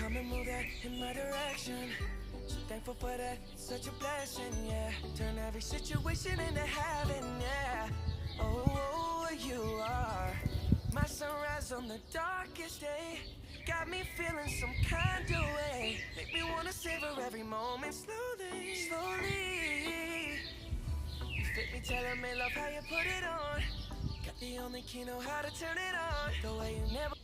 come and move that in my direction. So thankful for that, it's such a blessing, yeah. Turn every situation into heaven, yeah. Oh, you are my sunrise on the darkest day. Got me feeling some kind of way. Make me wanna savor every moment slowly, slowly. You fit me, telling me love how you put it on. Got the only key, know how to turn it on. The way you never